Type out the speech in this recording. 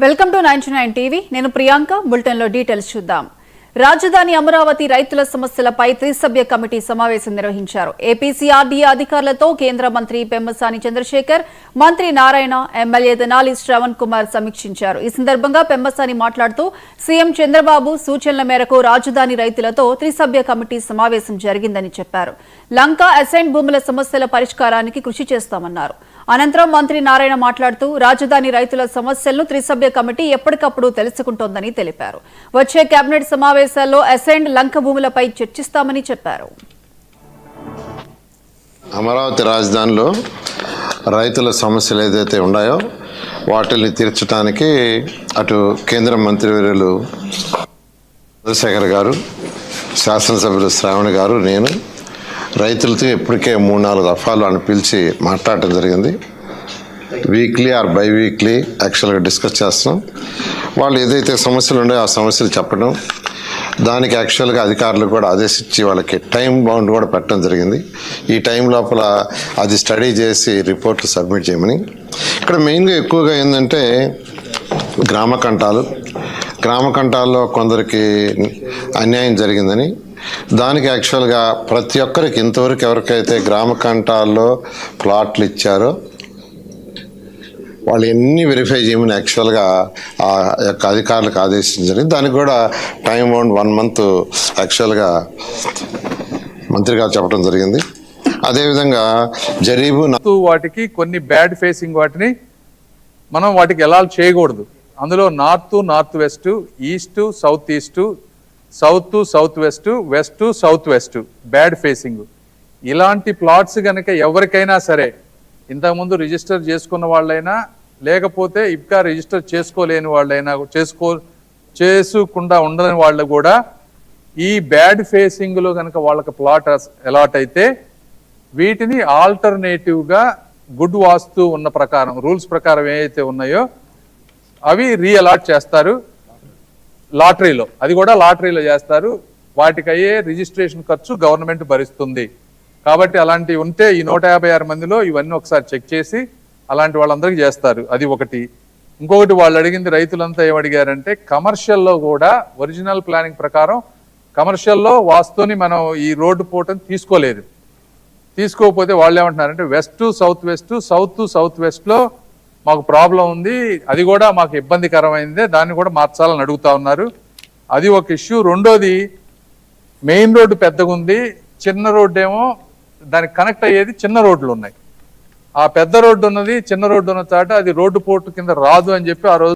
Welcome to 99 TV. నేను Priyanka. Bulletin లో details చూద్దాం. రాజధాని అమరావతి రైతుల సమస్యలపై త్రిసభ్య కమిటీ సమావేశం నిర్వహించారు. ఏపీసీఆర్డీఏ అధికారులతో కేంద్ర మంత్రి పెమ్మసాని చంద్రశేఖర్, మంత్రి నారాయణ, ఎమ్మెల్యే తెనాలి శ్రవణ్ కుమార్ సమీక్షించారు. ఈ సందర్భంగా పెమ్మసాని మాట్లాడుతూ సీఎం చంద్రబాబు సూచనల మేరకు రాజధాని రైతులతో త్రిసభ్య కమిటీ సమావేశం జరిగిందని చెప్పారు. లంక అసైన్ భూముల సమస్యల పరిష్కారానికి కృషి చేస్తామన్నారు. అనంతరం మంత్రి నారాయణ మాట్లాడుతూ రాజధాని రైతుల సమస్యలను త్రిసభ్య కమిటీ ఎప్పటికప్పుడు తెలుసుకుంటోందని తెలిపారు. వచ్చే కేబినెట్ సమావేశాల్లో అసైన్డ్ లంక భూములపై చర్చిస్తామని చెప్పారు. అమరావతి రాజధానిలో రైతుల సమస్యలు ఏదైతే ఉన్నాయో వాటిని తీర్చడానికి అటు కేంద్ర మంత్రివర్యులు చంద్రశేఖర్ గారు, శాసనసభ్యులు శ్రావణ్ గారు, నేను రైతులతో ఇప్పటికే 3-4 దఫాలు అని పిలిచి మాట్లాడటం జరిగింది. వీక్లీ ఆర్ బై వీక్లీ యాక్చువల్గా డిస్కస్ చేస్తున్నాం. వాళ్ళు ఏదైతే సమస్యలు ఉన్నాయో ఆ సమస్యలు చెప్పడం, దానికి యాక్చువల్గా అధికారులు కూడా ఆదేశించి వాళ్ళకి టైం బౌండ్ కూడా పెట్టడం జరిగింది. ఈ టైం లోపల అది స్టడీ చేసి రిపోర్ట్లు సబ్మిట్ చేయమని. ఇక్కడ మెయిన్గా ఎక్కువగా ఏంటంటే గ్రామకంఠాల్లో కొందరికి అన్యాయం జరిగిందని, దానికి యాక్చువల్గా ప్రతి ఒక్కరికి ఇంతవరకు ఎవరికైతే గ్రామకంఠాల్లో ప్లాట్లు ఇచ్చారో వాళ్ళు ఎన్ని వెరిఫై చేయమని యాక్చువల్గా ఆ యొక్క అధికారులకు ఆదేశించండి. దానికి కూడా టైం బౌండ్ 1 month యాక్చువల్గా మంత్రి గారు చెప్పడం జరిగింది. అదేవిధంగా వాటికి కొన్ని బ్యాడ్ ఫేసింగ్ వాటిని మనం వాటికి ఎలా చేయకూడదు. అందులో north west, east south east, south west, west south west bad facing ఇలాంటి ప్లాట్స్ కనుక ఎవరికైనా సరే ఇంతకుముందు రిజిస్టర్ చేసుకున్న వాళ్ళైనా లేకపోతే ఇంకా రిజిస్టర్ చేసుకోలేని వాళ్ళైనా చేసుకుండా ఉండని వాళ్ళు కూడా ఈ బ్యాడ్ ఫేసింగ్లో కనుక వాళ్ళకి ప్లాట్ అలాట్ అయితే వీటిని ఆల్టర్నేటివ్గా గుడ్ వాస్తు ఉన్న ప్రకారం రూల్స్ ప్రకారం ఏవైతే ఉన్నాయో అవి రీఅలాట్ చేస్తారు. లాటరీలో అది కూడా లాటరీలో చేస్తారు. వాటికి అయ్యే రిజిస్ట్రేషన్ ఖర్చు గవర్నమెంట్ భరిస్తుంది. కాబట్టి అలాంటివి ఉంటే ఈ 156 మందిలో ఇవన్నీ ఒకసారి చెక్ చేసి అలాంటి వాళ్ళందరికీ చేస్తారు. అది ఒకటి. ఇంకొకటి వాళ్ళు అడిగింది, రైతులంతా ఏమడిగారంటే కమర్షియల్లో కూడా ఒరిజినల్ ప్లానింగ్ ప్రకారం కమర్షియల్లో వాస్తుని మనం ఈ రోడ్డు పోవటం తీసుకోకపోతే వాళ్ళు ఏమంటున్నారంటే వెస్ట్ సౌత్ వెస్ట్లో మాకు ప్రాబ్లం ఉంది, అది కూడా మాకు ఇబ్బందికరమైందే, దాన్ని కూడా మార్చాలని అడుగుతా ఉన్నారు. అది ఒక ఇష్యూ. రెండోది మెయిన్ రోడ్డు పెద్దగా ఉంది, చిన్న రోడ్డు ఏమో దానికి కనెక్ట్ అయ్యేది చిన్న రోడ్లు ఉన్నాయి. ఆ పెద్ద రోడ్డు ఉన్నది చిన్న రోడ్డు ఉన్న చాట అది రోడ్డు పోర్టు కింద రాదు అని చెప్పి ఆ రోజు